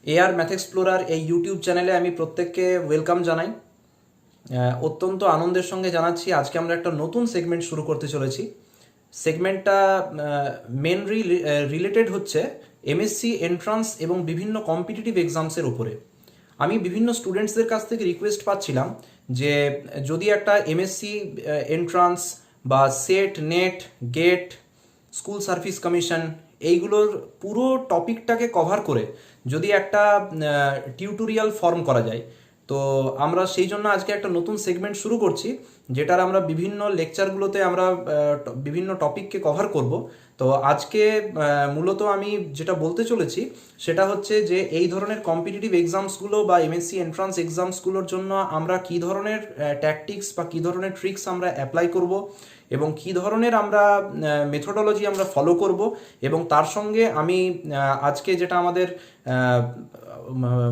AR math explorer এই YouTube চ্যানেলে আমি প্রত্যেককে ওয়েলকাম জানাই। অত্যন্ত আনন্দের সঙ্গে জানাচ্ছি আজকে আমরা একটা নতুন সেগমেন্ট শুরু করতে চলেছি। সেগমেন্টটা মেনলি রিলেটেড হচ্ছে এমএসসি এন্ট্রান্স এবং বিভিন্ন কম্পিটিটিভ এক্সামসের উপরে। আমি বিভিন্ন স্টুডেন্টসদের কাছ থেকে রিকোয়েস্ট পাচ্ছিলাম যে যদি একটা এমএসসি এন্ট্রান্স বা SET NET GATE School Service Commission এইগুলোর পুরো টপিকটাকে কভার করে যদি একটা টিউটোরিয়াল ফর্ম করা যায়, তো আমরা সেই জন্য আজকে একটা নতুন সেগমেন্ট শুরু করছি, যেটার আমরা বিভিন্ন লেকচারগুলোতে আমরা বিভিন্ন টপিককে কভার করব। তো আজকে মূলত আমি যেটা বলতে চলেছি সেটা হচ্ছে যে এই ধরনের কম্পিটিটিভ এক্সামসগুলো বা এমএসসি এন্ট্রান্স এক্সামসগুলোর জন্য আমরা কী ধরনের ট্যাকটিক্স বা কী ধরনের ট্রিক্স আমরা অ্যাপ্লাই করব এবং কী ধরনের আমরা মেথোডোলজি আমরা ফলো করব, এবং তার সঙ্গে আমি আজকে যেটা আমাদের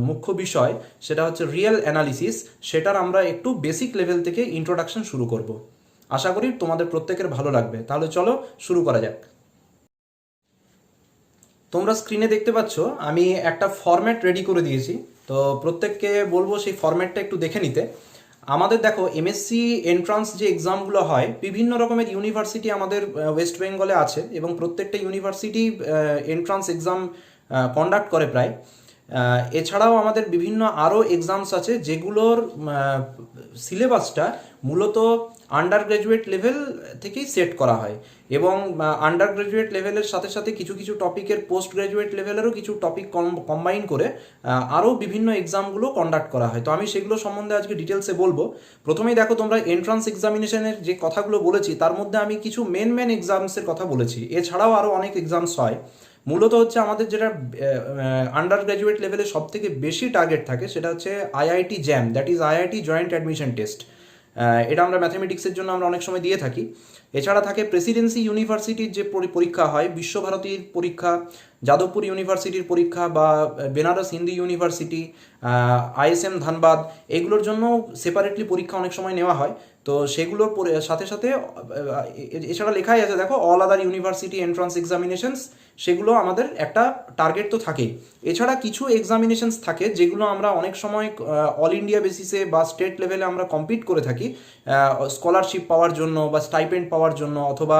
মুখ্য বিষয় সেটা হচ্ছে রিয়েল অ্যানালিসিস, সেটার আমরা একটু বেসিক লেভেল থেকে ইন্ট্রোডাকশন শুরু করব। আশা করি তোমাদের প্রত্যেকের ভালো লাগবে। তাহলে চলো শুরু করা যাক। তোমরা স্ক্রিনে দেখতে পাচ্ছ আমি একটা ফরম্যাট রেডি করে দিয়েছি, তো প্রত্যেককে বলবো সেই ফরম্যাটটা একটু দেখে নিতে। আমাদের দেখো এমএসসি এন্ট্রান্স যে এক্সামগুলো হয় বিভিন্ন রকমের ইউনিভার্সিটি আমাদের ওয়েস্ট বেঙ্গলে আছে, এবং প্রত্যেকটা ইউনিভার্সিটি এন্ট্রান্স এক্সাম কন্ডাক্ট করে প্রায়। এছাড়াও আমাদের বিভিন্ন আরও এক্সামস আছে যেগুলোর সিলেবাসটা মূলত আন্ডার গ্র্যাজুয়েট লেভেল থেকেই সেট করা হয়, এবং আন্ডার গ্র্যাজুয়েট লেভেলের সাথে সাথে কিছু কিছু টপিকের পোস্ট গ্র্যাজুয়েট লেভেলেরও কিছু টপিক কম্বাইন করে আরও বিভিন্ন এক্সামগুলো কন্ডাক্ট করা হয়। তো আমি সেগুলো সম্বন্ধে আজকে ডিটেলসে বলবো। প্রথমেই দেখো তোমরা এন্ট্রান্স এক্সামিনেশনের যে কথাগুলো বলেছি তার মধ্যে আমি কিছু মেন এক্সামসের কথা বলেছি, এছাড়াও আরও অনেক এক্সামস হয়। মূলত হচ্ছে আমাদের যেটা আন্ডার গ্র্যাজুয়েট লেভেলে সব থেকে বেশি টার্গেট থাকে সেটা হচ্ছে IIT jam, that is IIT joint admission test. এটা আমরা ম্যাথামেটিক্সের জন্য আমরা অনেক সময় দিয়ে থাকি। এছাড়া থাকে প্রেসিডেন্সি ইউনিভার্সিটির যে পরীক্ষা হয়, বিশ্বভারতীর পরীক্ষা, যাদবপুর ইউনিভার্সিটির পরীক্ষা, বা বেনারস হিন্দু ইউনিভার্সিটি, আইএসএম ধানবাদ, এগুলোর জন্য সেপারেটলি পরীক্ষা অনেক সময় নেওয়া হয়। তো সেগুলোর সাথে সাথে এছাড়া লেখাই আছে দেখো all other university entrance examinations, সেগুলো আমাদের একটা টার্গেট তো থাকেই। এছাড়া কিছু এক্সামিনেশনস থাকে যেগুলো আমরা অনেক সময় অল ইন্ডিয়া বেসিসে বা স্টেট লেভেলে আমরা কম্পিট করে থাকি স্কলারশিপ পাওয়ার জন্য বা স্টাইপেন্ড পাওয়ার জন্য, অথবা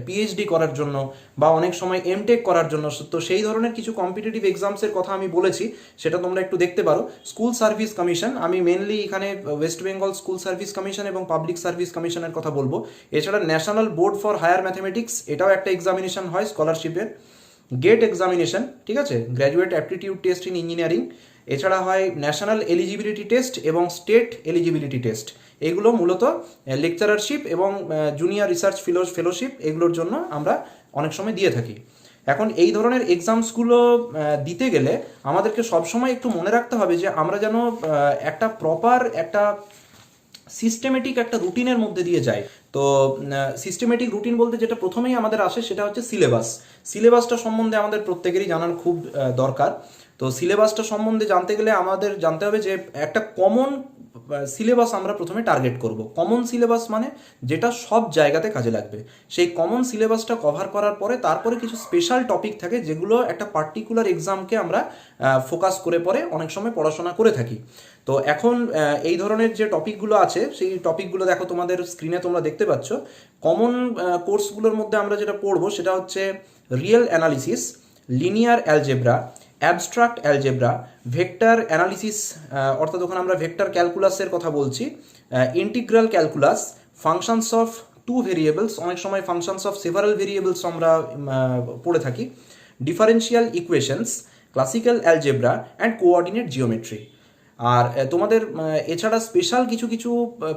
পিএইচডি করার জন্য, বা অনেক সময় এমটেক করার জন্য। তো সেই ধরনের কিছু কম্পিটিটিভ এক্সামসের কথা আমি বলেছি, সেটা তোমরা একটু দেখতে পারো। স্কুল সার্ভিস কমিশন, আমি মেনলি এখানে West Bengal School Service Commission এবং পাবলিক সার্ভিস কমিশনের কথা বলবো। এছাড়া National Board for Higher Mathematics, এটাও একটা এক্সামিনেশন হয় স্কলারশিপের। গেট এক্সামিনেশন, ঠিক আছে, Graduate Aptitude Test in Engineering. এছাড়া হয় ন্যাশনাল এলিজিবিলিটি টেস্ট এবং স্টেট এলিজিবিলিটি টেস্ট। এগুলো মূলত লেকচারারশিপ এবং জুনিয়র রিসার্চ ফেলোশিপ, এগুলোর জন্য আমরা অনেক সময় দিয়ে থাকি। এখন এই ধরনের এক্সামসগুলো দিতে গেলে আমাদেরকে সবসময় একটু মনে রাখতে হবে যে আমরা যেন একটা প্রপার একটা সিস্টেমেটিক একটা রুটিনের মধ্যে দিয়ে যাই। তো সিস্টেমেটিক রুটিন বলতে যেটা প্রথমেই আমাদের আসে সেটা হচ্ছে সিলেবাসটা সম্বন্ধে আমাদের প্রত্যেকেরই জানার খুব দরকার। তো সিলেবাসটা সম্বন্ধে জানতে গেলে আমাদের জানতে হবে যে একটা কমন সিলেবাস আমরা প্রথমে টার্গেট করব। কমন সিলেবাস মানে যেটা সব জায়গাতে কাজে লাগবে। সেই কমন সিলেবাসটা কভার করার পরে তারপরে কিছু স্পেশাল টপিক থাকে যেগুলো একটা পার্টিকুলার এক্সামকে আমরা ফোকাস করে পরে অনেক সময় পড়াশোনা করে থাকি। তো এখন এই ধরনের যে টপিকগুলো আছে সেই টপিকগুলো দেখো তোমাদের স্ক্রিনে তোমরা দেখতে পাচ্ছ। কমন কোর্সগুলোর মধ্যে আমরা যেটা পড়বো সেটা হচ্ছে real analysis, linear algebra, abstract algebra, vector analysis, অর্থাৎ ওখানে আমরা ভেক্টর ক্যালকুলাসের কথা বলছি, integral calculus, functions of two variables, অনেক সময় ফাংশনস অফ সেভারাল ভেরিয়েবলস আমরা পড়ে থাকি, differential equations, classical algebra and coordinate geometry. আর তোমাদের এছাড়া স্পেশাল কিছু কিছু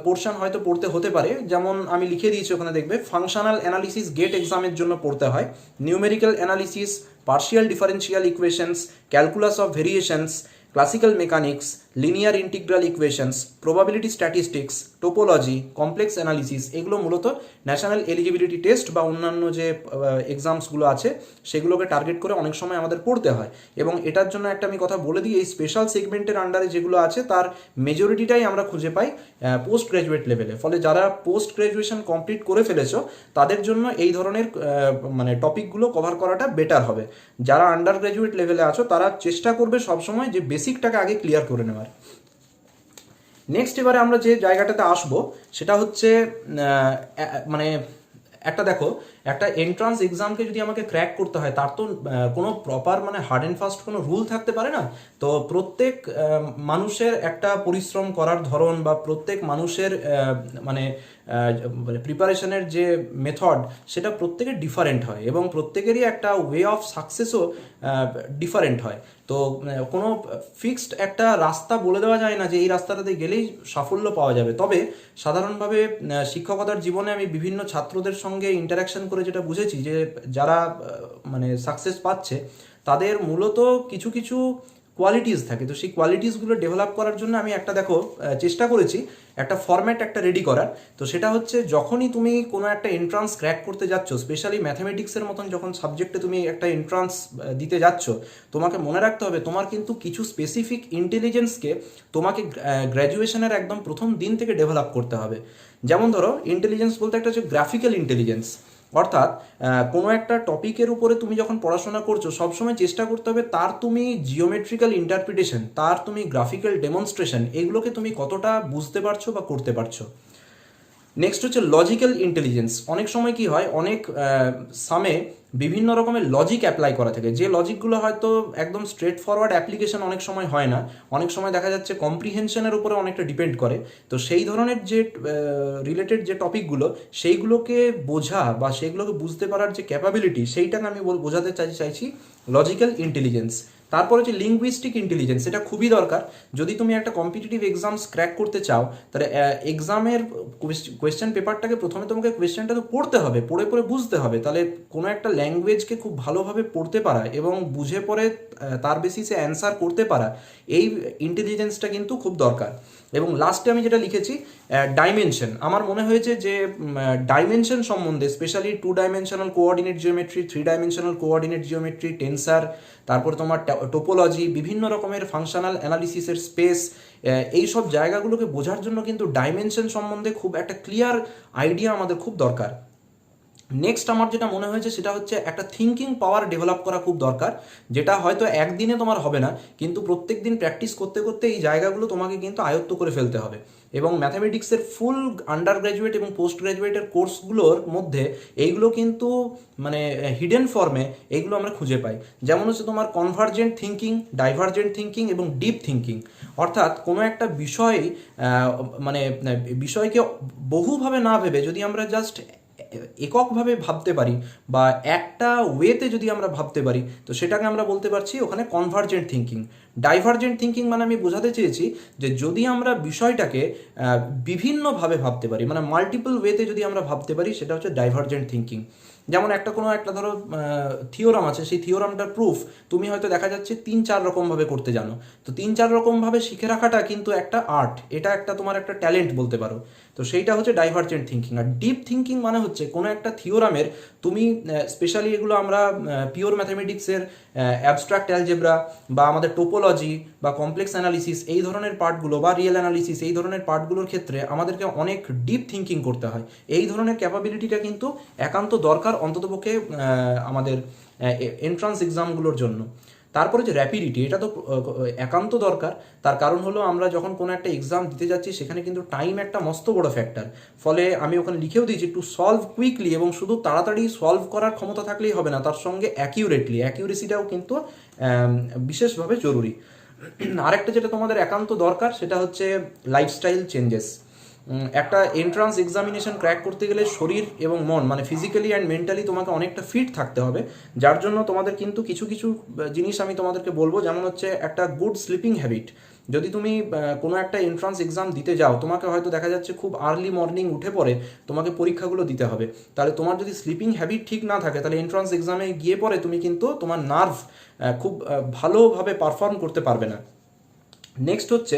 পোর্শন হয়তো পড়তে হতে পারে, যেমন আমি লিখে দিয়েছি ওখানে দেখবে ফাংশনাল অ্যানালিসিস গেট এক্সামের জন্য পড়তে হয়, numerical analysis, partial differential equations, calculus of variations, classical mechanics, linear integral equations, probability statistics, topology, complex analysis, এগুলো মূলত ন্যাশনাল এলিজিবিলিটি টেস্ট বা অন্যান্য যে এক্সামসগুলো আছে সেগুলোকে টার্গেট করে অনেক সময় আমাদের পড়তে হয়। এবং এটার জন্য একটা আমি কথা বলে দিই, এই স্পেশাল সেগমেন্টের আন্ডারে যেগুলো আছে তার মেজরিটিটাই আমরা খুঁজে পাই পোস্ট গ্র্যাজুয়েট লেভেলে। ফলে যারা পোস্ট গ্র্যাজুয়েশন কমপ্লিট করে ফেলেছো তাদের জন্য এই ধরনের মানে টপিকগুলো কভার করাটা বেটার হবে। যারা আন্ডার গ্র্যাজুয়েট লেভেলে আছো তারা চেষ্টা করবে সবসময় যে বেসিকটাকে আগে ক্লিয়ার করে নেওয়ার। নেক্সট এবারে আমরা যে জায়গাটাতে আসবো সেটা হচ্ছে মানে একটা দেখো, একটা এন্ট্রান্স এক্সামকে যদি আমাকে ক্র্যাক করতে হয় তার তো কোনো প্রপার মানে হার্ড অ্যান্ড ফাস্ট কোনো রুল থাকতে পারে না। তো প্রত্যেক মানুষের একটা পরিশ্রম করার ধরন বা প্রত্যেক মানুষের মানে প্রিপারেশনের যে মেথড সেটা প্রত্যেকের ডিফারেন্ট হয় এবং প্রত্যেকেরই একটা ওয়ে অফ সাকসেসও ডিফারেন্ট হয়। তো কোনো ফিক্সড একটা রাস্তা বলে দেওয়া যায় না যে এই রাস্তাটাতে গেলেই সাফল্য পাওয়া যাবে। তবে সাধারণভাবে শিক্ষকতার জীবনে আমি বিভিন্ন ছাত্রদের সঙ্গে ইন্টারাকশন করে যেটা বুঝেছি যে যারা মানে সাকসেস পাচ্ছে তাদের মূলত কিছু কিছু কোয়ালিটিস থাকে। তো সেই কোয়ালিটিসগুলো ডেভেলপ করার জন্য আমি একটা দেখো চেষ্টা করেছি একটা ফরম্যাট একটা রেডি করার। তো সেটা হচ্ছে যখনই তুমি কোনো একটা এন্ট্রান্স ক্র্যাক করতে যাচ্ছ, স্পেশালি ম্যাথামেটিক্সের মতন যখন সাবজেক্টে তুমি একটা এন্ট্রান্স দিতে যাচ্ছ, তোমাকে মনে রাখতে হবে তোমার কিন্তু কিছু স্পেসিফিক ইন্টেলিজেন্সকে তোমাকে গ্র্যাজুয়েশনের একদম প্রথম দিন থেকে ডেভেলপ করতে হবে। যেমন ধরো ইন্টেলিজেন্স বলতে একটা হচ্ছে গ্রাফিক্যাল ইন্টেলিজেন্স, অর্থাৎ কোনো একটা টপিকের উপরে তুমি যখন পড়াশোনা করছো সবসময় চেষ্টা করতে হবে তার তুমি জিওমেট্রিক্যাল ইন্টারপ্রিটেশন, তার তুমি গ্রাফিক্যাল ডেমনস্ট্রেশন এগুলোকে তুমি কতটা বুঝতে পারছো বা করতে পারছো। নেক্সট হচ্ছে লজিক্যাল ইন্টেলিজেন্স। অনেক সময় কি হয়, অনেক সামে বিভিন্ন রকমের লজিক অ্যাপ্লাই করা থাকে, যে লজিকগুলো হয়তো একদম স্ট্রেট ফরওয়ার্ড অ্যাপ্লিকেশন অনেক সময় হয় না, অনেক সময় দেখা যাচ্ছে কম্প্রিহেনশনের উপরে অনেকটা ডিপেন্ড করে। তো সেই ধরনের যে রিলেটেড যে টপিকগুলো সেইগুলোকে বোঝা বা সেইগুলোকে বুঝতে পারার যে ক্যাপাবিলিটি সেইটাকে আমি বোঝাতে চাইছি লজিক্যাল ইন্টেলিজেন্স। তারপরে যে লিঙ্গুইস্টিক ইন্টেলিজেন্স, এটা খুবই দরকার। যদি তুমি একটা কম্পিটিটিভ এক্সামস ক্র্যাক করতে চাও তাহলে এক্সামের কোয়েশ্চেন পেপারটাকে প্রথমে তোমাকে কোয়েশ্চেনটা তো পড়তে হবে, পড়ে পড়ে বুঝতে হবে। তাহলে কোনো একটা ল্যাঙ্গুয়েজকে খুব ভালোভাবে পড়তে পারা এবং বুঝে পড়ে তার বেসিসে অ্যান্সার করতে পারা, এই ইন্টেলিজেন্সটা কিন্তু খুব দরকার। এবং লাস্টে আমি যেটা লিখেছি ডাইমেনশন, আমার মনে হয়েছে যে ডাইমেনশন সম্বন্ধে specially 2 dimensional coordinate geometry, 3 dimensional coordinate geometry, tensor, তারপর তোমার টোপোলজি, বিভিন্ন রকমের ফাংশনাল অ্যানালিসিসের স্পেস, এই সব জায়গাগুলোকে বোঝার জন্য কিন্তু ডাইমেনশন সম্বন্ধে খুব একটা ক্লিয়ার আইডিয়া আমাদের খুব দরকার। নেক্সট আমার যেটা মনে হয়েছে সেটা হচ্ছে একটা থিঙ্কিং পাওয়ার ডেভেলপ করা খুব দরকার, যেটা হয়তো একদিনে তোমার হবে না, কিন্তু প্রত্যেক দিন প্র্যাকটিস করতে করতে এই জায়গাগুলো তোমাকে কিন্তু আয়ত্ত করে ফেলতে হবে। এবং ম্যাথামেটিক্সের ফুল আন্ডার গ্র্যাজুয়েট এবং পোস্ট গ্র্যাজুয়েটের কোর্সগুলোর মধ্যে এইগুলো কিন্তু মানে হিডেন ফর্মে এইগুলো আমরা খুঁজে পাই। যেমন হচ্ছে তোমার কনভার্জেন্ট থিঙ্কিং, ডাইভার্জেন্ট থিঙ্কিং এবং ডিপ থিঙ্কিং, অর্থাৎ কোনো একটা বিষয় মানে বিষয়কে বহুভাবে না ভেবে যদি আমরা জাস্ট এককভাবে ভাবতে পারি বা একটা ওয়েতে যদি আমরা ভাবতে পারি তো সেটাকে আমরা বলতে পারছি ওখানে কনভার্জেন্ট থিঙ্কিং। ডাইভার্জেন্ট থিঙ্কিং মানে আমি বোঝাতে চেয়েছি যে যদি আমরা বিষয়টাকে বিভিন্নভাবে ভাবতে পারি, মানে মাল্টিপল ওয়েতে যদি আমরা ভাবতে পারি, সেটা হচ্ছে ডাইভার্জেন্ট থিঙ্কিং। যেমন কোনো একটা ধরো থিওরাম আছে, সেই থিওরামটার প্রুফ তুমি হয়তো দেখা যাচ্ছে 3-4 রকমভাবে করতে জানো, তো 3-4 রকমভাবে শিখে রাখাটা কিন্তু একটা আর্ট, এটা একটা তোমার একটা ট্যালেন্ট বলতে পারো। তো সেইটা হচ্ছে ডাইভার্জেন্ট থিঙ্কিং। আর ডিপ থিঙ্কিং মানে হচ্ছে কোনো একটা থিওরামের তুমি স্পেশালি এগুলো আমরা পিওর ম্যাথামেটিক্সের অ্যাবস্ট্রাক্ট অ্যালজেব্রা বা আমাদের টোপোলজি বা কমপ্লেক্স অ্যানালিসিস এই ধরনের পার্টগুলো বা রিয়েল অ্যানালিসিস এই ধরনের পার্টগুলোর ক্ষেত্রে আমাদেরকে অনেক ডিপ থিঙ্কিং করতে হয়। এই ধরনের ক্যাপাবিলিটিটা কিন্তু একান্ত দরকার অন্ততপক্ষে আমাদের এন্ট্রান্স এক্সামগুলোর জন্য। তারপরে যে র্যাপিডিটি, এটা তো একান্ত দরকার। তার কারণ হলো আমরা যখন কোনো একটা এক্সাম দিতে যাচ্ছি সেখানে কিন্তু টাইম একটা মস্ত বড় ফ্যাক্টর। ফলে আমি ওখানে লিখেও দিয়েছি টু সলভ কুইকলি, এবং শুধু তাড়াতাড়ি সলভ করার ক্ষমতা থাকলেই হবে না, তার সঙ্গে অ্যাকিউরেসিটাও কিন্তু বিশেষভাবে জরুরি। আরেকটা যেটা তোমাদের একান্ত দরকার সেটা হচ্ছে লাইফস্টাইল চেঞ্জেস। একটা এন্ট্রান্স এক্সামিনেশন ক্র্যাক করতে গেলে শরীর এবং মন মানে ফিজিক্যালি অ্যান্ড মেন্টালি তোমাকে অনেকটা ফিট থাকতে হবে, যার জন্য তোমাদের কিন্তু কিছু কিছু জিনিস আমি তোমাদেরকে বলবো। যেমন হচ্ছে একটা গুড স্লিপিং হ্যাবিট। যদি তুমি কোনো একটা এন্ট্রান্স এক্সাম দিতে যাও, তোমাকে হয়তো দেখা যাচ্ছে খুব আর্লি মর্নিং উঠে পড়ে তোমাকে পরীক্ষাগুলো দিতে হবে, তাহলে তোমার যদি স্লিপিং হ্যাবিট ঠিক না থাকে তাহলে এন্ট্রান্স এক্সামে গিয়ে পরে তুমি কিন্তু তোমার নার্ভ খুব ভালোভাবে পারফর্ম করতে পারবে না। নেক্সট হচ্ছে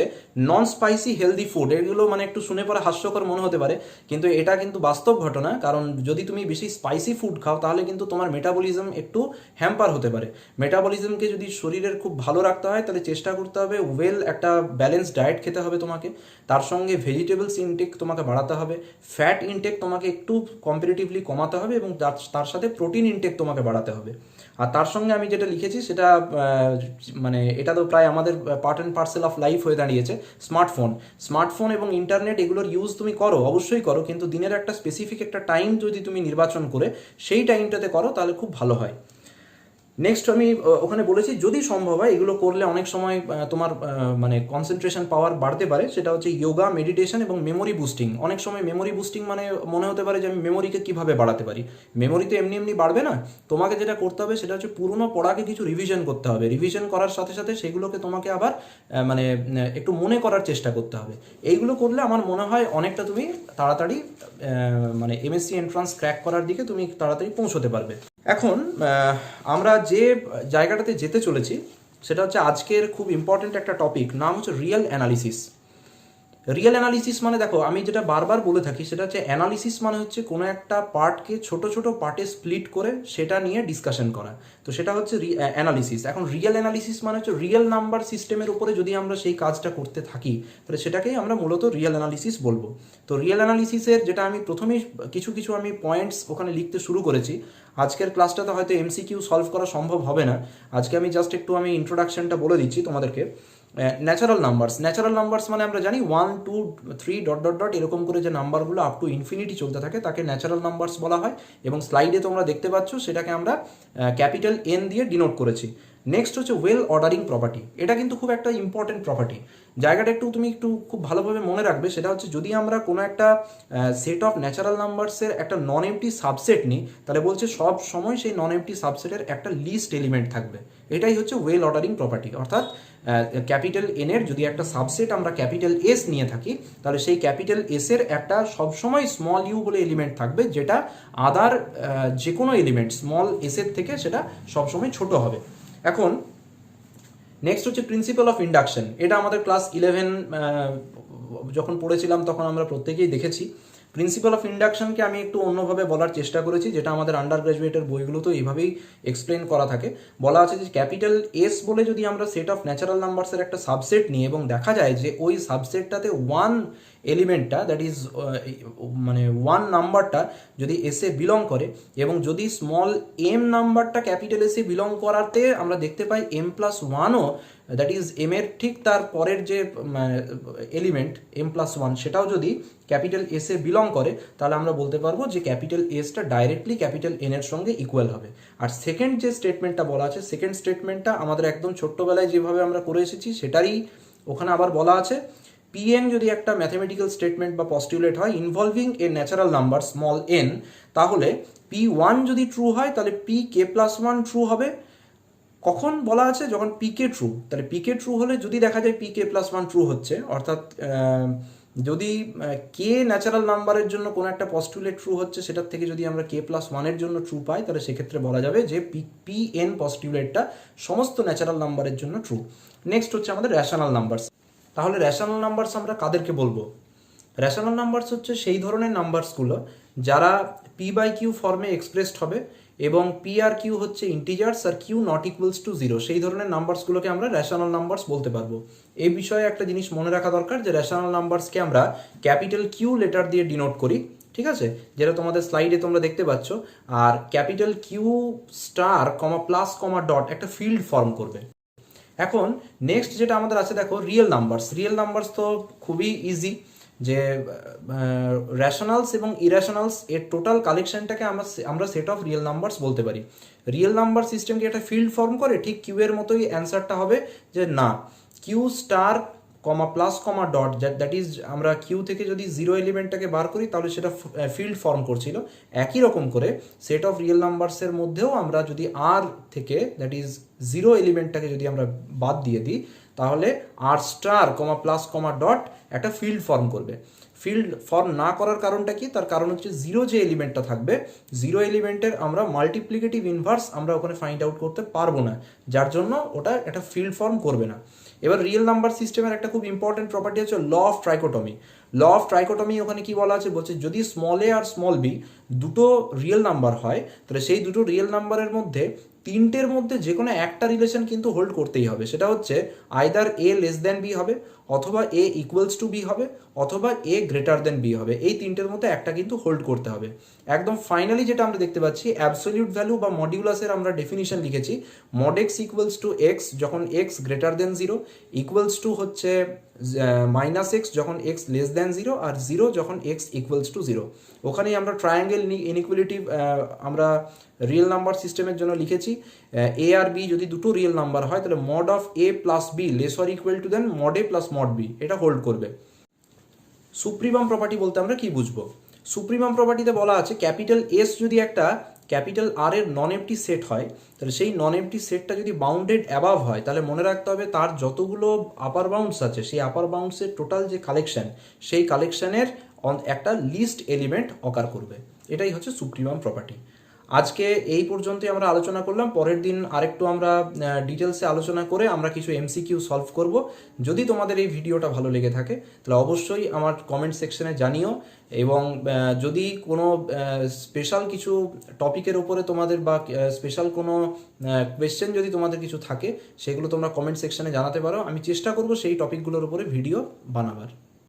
নন স্পাইসি হেলদি ফুড। এগুলো মানে একটু শুনে পরে হাস্যকর মনে হতে পারে, কিন্তু এটা কিন্তু বাস্তব ঘটনা। কারণ যদি তুমি বেশি স্পাইসি ফুড খাও তাহলে কিন্তু তোমার মেটাবলিজম একটু হ্যাম্পার হতে পারে। মেটাবলিজমকে যদি শরীরের খুব ভালো রাখতে হয় তাহলে চেষ্টা করতে হবে একটা ব্যালেন্স ডায়েট খেতে হবে তোমাকে। তার সঙ্গে ভেজিটেবলস ইনটেক তোমাকে বাড়াতে হবে, ফ্যাট ইনটেক তোমাকে একটু কম্পারেটিভলি কমাতে হবে, এবং তার সাথে প্রোটিন ইনটেক তোমাকে বাড়াতে হবে। আর তার সঙ্গে আমি যেটা লিখেছি সেটা মানে এটা তো প্রায় আমাদের part and parcel of life হয়ে দাঁড়িয়েছে। স্মার্টফোন এবং ইন্টারনেট এগুলোর ইউজ তুমি করো, অবশ্যই করো, কিন্তু দিনের একটা স্পেসিফিক একটা টাইম যদি তুমি নির্বাচন করে সেই টাইমটাতে করো তাহলে খুব ভালো হয়। নেক্সট আমি ওখানে বলেছি যদি সম্ভব হয় এগুলো করলে অনেক সময় তোমার মানে কনসেন্ট্রেশন পাওয়ার বাড়তে পারে। সেটা হচ্ছে যোগা, মেডিটেশন এবং মেমোরি বুস্টিং। অনেক সময় মেমোরি বুস্টিং মানে মনে হতে পারে যে আমি মেমোরিকে কিভাবে বাড়াতে পারি। মেমোরি তো এমনি এমনি বাড়বে না, তোমাকে যেটা করতে হবে সেটা হচ্ছে পুরনো পড়াকে কিছু রিভিশন করতে হবে। রিভিশন করার সাথে সাথে সেগুলোকে তোমাকে আবার মানে একটু মনে করার চেষ্টা করতে হবে। এইগুলো করলে আমার মনে হয় অনেকটা তুমি তাড়াতাড়ি মানে এমএসসি এন্ট্রান্স ক্র্যাক করার দিকে তুমি তাড়াতাড়ি পৌঁছতে পারবে। এখন আমরা যে জায়গাটাতে যেতে চলেছি সেটা হচ্ছে আজকের খুব ইম্পর্ট্যান্ট একটা টপিক, নাম হচ্ছে রিয়েল অ্যানালিসিস। রিয়েল অ্যানালিসিস মানে দেখো আমি যেটা বারবার বলে থাকি সেটা হচ্ছে অ্যানালিসিস মানে হচ্ছে কোনো একটা পার্টকে ছোট ছোট পার্টে স্প্লিট করে সেটা নিয়ে ডিসকাশন করা। তো সেটা হচ্ছে অ্যানালিসিস। এখন রিয়েল অ্যানালিসিস মানে হচ্ছে রিয়েল নাম্বার সিস্টেমের উপরে যদি আমরা সেই কাজটা করতে থাকি তাহলে সেটাকেই আমরা মূলত রিয়েল অ্যানালিসিস বলবো। তো রিয়েল অ্যানালিসিসের যেটা আমি প্রথমেই কিছু আমি পয়েন্টস ওখানে লিখতে শুরু করেছি। আজকের ক্লাসটাতে হয়তো এমসিকিউ সলভ করা সম্ভব হবে না, আজকে আমি জাস্ট একটু ইন্ট্রোডাকশনটা বলে দিচ্ছি তোমাদেরকে। ন্যাচারাল নাম্বারস মানে আমরা জানি 1 2 3 ডট ডট ডট এরকম করে যে নাম্বারগুলো আপ টু ইনফিনিটি চলতে থাকে তাকে ন্যাচারাল নাম্বারস বলা হয়, এবং স্লাইডে তোমরা দেখতে পাচ্ছ সেটাকে আমরা ক্যাপিটাল এন দিয়ে ডিনোট করেছি। নেক্সট হচ্ছে ওয়েল অর্ডারিং প্রপার্টি। এটা কিন্তু খুব একটা ইম্পর্টেন্ট প্রপার্টি, জায়গাটা তুমি একটু খুব ভালোভাবে মনে রাখবে। সেটা হচ্ছে যদি আমরা কোনো একটা সেট অফ ন্যাচারাল নাম্বারসের একটা নন এমটি সাবসেট নিই তাহলে বলছে সব সময় সেই নন এমটি সাবসেটের একটা লিস্ট এলিমেন্ট থাকবে। এটাই হচ্ছে ওয়েল অর্ডারিং প্রপার্টি। অর্থাৎ ক্যাপিটাল এন এর যদি একটা সাবসেট আমরা ক্যাপিটাল এস নিয়ে থাকি তাহলে সেই ক্যাপিটাল এস এর একটা সবসময় স্মল ইউ বলে এলিমেন্ট থাকবে, যেটা আদার যে কোনো এলিমেন্ট স্মল এস এর থেকে সেটা সবসময় ছোট হবে। এখন নেক্সট হচ্ছে প্রিন্সিপাল অফ ইন্ডাকশন। এটা আমাদের ক্লাস 11 যখন পড়েছিলাম তখন আমরা প্রত্যেকেই দেখেছি। প্রিন্সিপাল অফ ইন্ডাকশনকে আমি একটু অন্যভাবে বলার চেষ্টা করেছি, যেটা আমাদের আন্ডার গ্রাজুয়েটের বইগুলোতেও এইভাবেই এক্সপ্লেন করা থাকে। বলা আছে যে ক্যাপিটাল এস বলে যদি আমরা সেট অফ ন্যাচারাল নাম্বারসের একটা সাবসেট নিই এবং দেখা যায় যে ওই সাবসেটটাতে ওয়ান এলিমেন্টটা দ্যাট ইজ মানে ওয়ান নাম্বারটা যদি এসে বিলং করে, এবং যদি স্মল এম নাম্বারটা ক্যাপিটাল এসে বিলং করাতে আমরা দেখতে পাই এম প্লাস ওয়ানও দ্যাট ইজ এম এর ঠিক তার পরের যে এলিমেন্ট এম প্লাস ওয়ান সেটাও যদি ক্যাপিটাল এস এ বিলং করে তাহলে আমরা বলতে পারবো যে ক্যাপিটাল এসটা ডাইরেক্টলি ক্যাপিটাল এন এর সঙ্গে ইকুয়াল হবে। আর সেকেন্ড যে স্টেটমেন্টটা বলা আছে, সেকেন্ড স্টেটমেন্টটা আমাদের একদম ছোট্টবেলায় যেভাবে আমরা করে এসেছি সেটারই ওখানে আবার বলা আছে। পিএন যদি একটা ম্যাথমেটিক্যাল স্টেটমেন্ট বা পস্টিউলেট হয় involving a natural number small N, তাহলে পি ওয়ান যদি ট্রু হয় তাহলে P k plus one true হবে। কখন বলা আছে? যখন পিকে ট্রু। তাহলে পিকে ট্রু হলে যদি দেখা যায় পিকে প্লাস ওয়ান ট্রু হচ্ছে, অর্থাৎ যদি কে ন্যাচারাল নাম্বারের জন্য কোনো একটা পস্টুলেট ট্রু হচ্ছে সেটার থেকে যদি আমরা কে প্লাস ওয়ানের জন্য ট্রু পাই তাহলে সেক্ষেত্রে বলা যাবে যে পি এন পস্টুলেটটা সমস্ত ন্যাচারাল নাম্বারের জন্য ট্রু। নেক্সট হচ্ছে আমাদের র্যাশনাল নাম্বারস। তাহলে র্যাশনাল নাম্বারস আমরা কাদেরকে বলবো? র্যাশনাল নাম্বারস হচ্ছে সেই ধরনের নাম্বারসগুলো যারা পি বাই কিউ ফর্মে এক্সপ্রেসড হবে, এবং পি আর কিউ হচ্ছে ইন্টিজার্স আর Q not equals to zero. সেই ধরনের নাম্বারসগুলোকে আমরা র্যাশনাল নাম্বারস বলতে পারবো। এই বিষয়ে একটা জিনিস মনে রাখা দরকার যে র্যাশনাল নাম্বারসকে আমরা ক্যাপিটাল কিউ লেটার দিয়ে ডিনোট করি, ঠিক আছে, যেটা তোমাদের স্লাইডে তোমরা দেখতে পাচ্ছ। আর capital Q star comma plus comma dot একটা ফিল্ড ফর্ম করবে। এখন নেক্সট যেটা আমাদের আছে দেখো রিয়েল নাম্বারস। রিয়েল নাম্বারস তো খুবই ইজি, যে র্যাশনালস এবং ইরেশনালস এর টোটাল কালেকশনটাকে আমরা সেট অফ রিয়েল নাম্বারস বলতে পারি। রিয়েল নাম্বার সিস্টেমকে একটা ফিল্ড ফর্ম করে ঠিক কিউ এর মতোই অ্যান্সারটা হবে যে না, Q star comma plus comma dot that is আমরা কিউ থেকে যদি জিরো এলিমেন্টটাকে বার করি তাহলে সেটা ফিল্ড ফর্ম করছিল। একই রকম করে সেট অফ রিয়েল নাম্বারসের মধ্যেও আমরা যদি আর থেকে দ্যাট ইজ জিরো এলিমেন্টটাকে যদি আমরা বাদ দিয়ে দিই তাহলে R star comma plus comma dot একটা ফিল্ড ফর্ম করবে। ফিল্ড ফর্ম না করার কারণটা কি? তার কারণ হচ্ছে জিরো যে এলিমেন্টটা থাকবে, জিরো এলিমেন্টের আমরা মাল্টিপ্লিকেটিভ ইনভার্স আমরা ওখানে ফাইন্ড আউট করতে পারবো না, যার জন্য ওটা একটা ফিল্ড ফর্ম করবে না। এবার রিয়েল নাম্বার সিস্টেমের একটা খুব ইম্পর্টেন্ট প্রপার্টি হচ্ছে ল অফ ট্রাইকোটমি। ল অফ ট্রাইকোটমি ওখানে কি বলা আছে? বলছে যদি স্মল এ আর স্মল বি দুটো রিয়েল নাম্বার হয়, তাহলে সেই দুটো রিয়েল নাম্বারের মধ্যে তিনটের মধ্যে যে কোনো একটা রিলেশন কিন্তু হোল্ড করতেই হবে। সেটা হচ্ছে আইদার এ লেস দ্যান বি হবে, অথবা এ ইকুয়ালস টু বি হবে, অথবা এ গ্রেটার দেন বি হবে। এই তিনটের মধ্যে একটা কিন্তু হোল্ড করতে হবে। একদম ফাইনালি যেটা আমরা দেখতে পাচ্ছি, অ্যাবসলিউট ভ্যালু বা মডিউলাসের আমরা ডেফিনিশন লিখেছি, mod X equals to X যখন X greater than zero, equals to হচ্ছে মাইনাস এক্স যখন এক্স লেস দ্যান জিরো, আর জিরো যখন এক্স ইকুয়ালস টু জিরো। ওখানেই আমরা ট্রায়াঙ্গেল ইনইকুয়ালিটি আমরা রিয়েল নাম্বার সিস্টেমের জন্য লিখেছি, এ আর বি যদি দুটো রিয়েল নাম্বার হয় তাহলে mod of A plus B less or equal to then mod A plus mod B, এটা হোল্ড করবে। সুপ্রিমাম প্রপার্টি বলতে আমরা কি বুঝবো? সুপ্রিমাম প্রপার্টিতে বলা আছে ক্যাপিটাল এস যদি একটা ক্যাপিটাল আর এর নন এমটি সেট হয়, তাহলে সেই নন এমটি সেটটা যদি বাউন্ডেড অ্যাবাভ হয়, তাহলে মনে রাখতে হবে তার যতগুলো আপার বাউন্ডস আছে সেই আপার বাউন্ডসের টোটাল যে কালেকশন, সেই কালেকশনের একটা লিস্ট এলিমেন্ট অকার করবে। এটাই হচ্ছে সুপ্রিমাম প্রপার্টি। আজকে এই পর্যন্তই আমরা আলোচনা করলাম। পরের দিন আরেকটু আমরা ডিটেলসে আলোচনা করে আমরা কিছু এমসিকিউ সলভ করব। যদি তোমাদের এই ভিডিওটা ভালো লেগে থাকে তাহলে অবশ্যই আমার কমেন্ট সেকশনে জানিও, এবং যদি কোনো স্পেশাল কিছু টপিকের উপরে তোমাদের বা স্পেশাল কোনো কোয়েশ্চেন যদি তোমাদের কিছু থাকে, সেগুলো তোমরা কমেন্ট সেকশনে জানাতে পারো। আমি চেষ্টা করব সেই টপিকগুলোর উপরে ভিডিও বানাবার।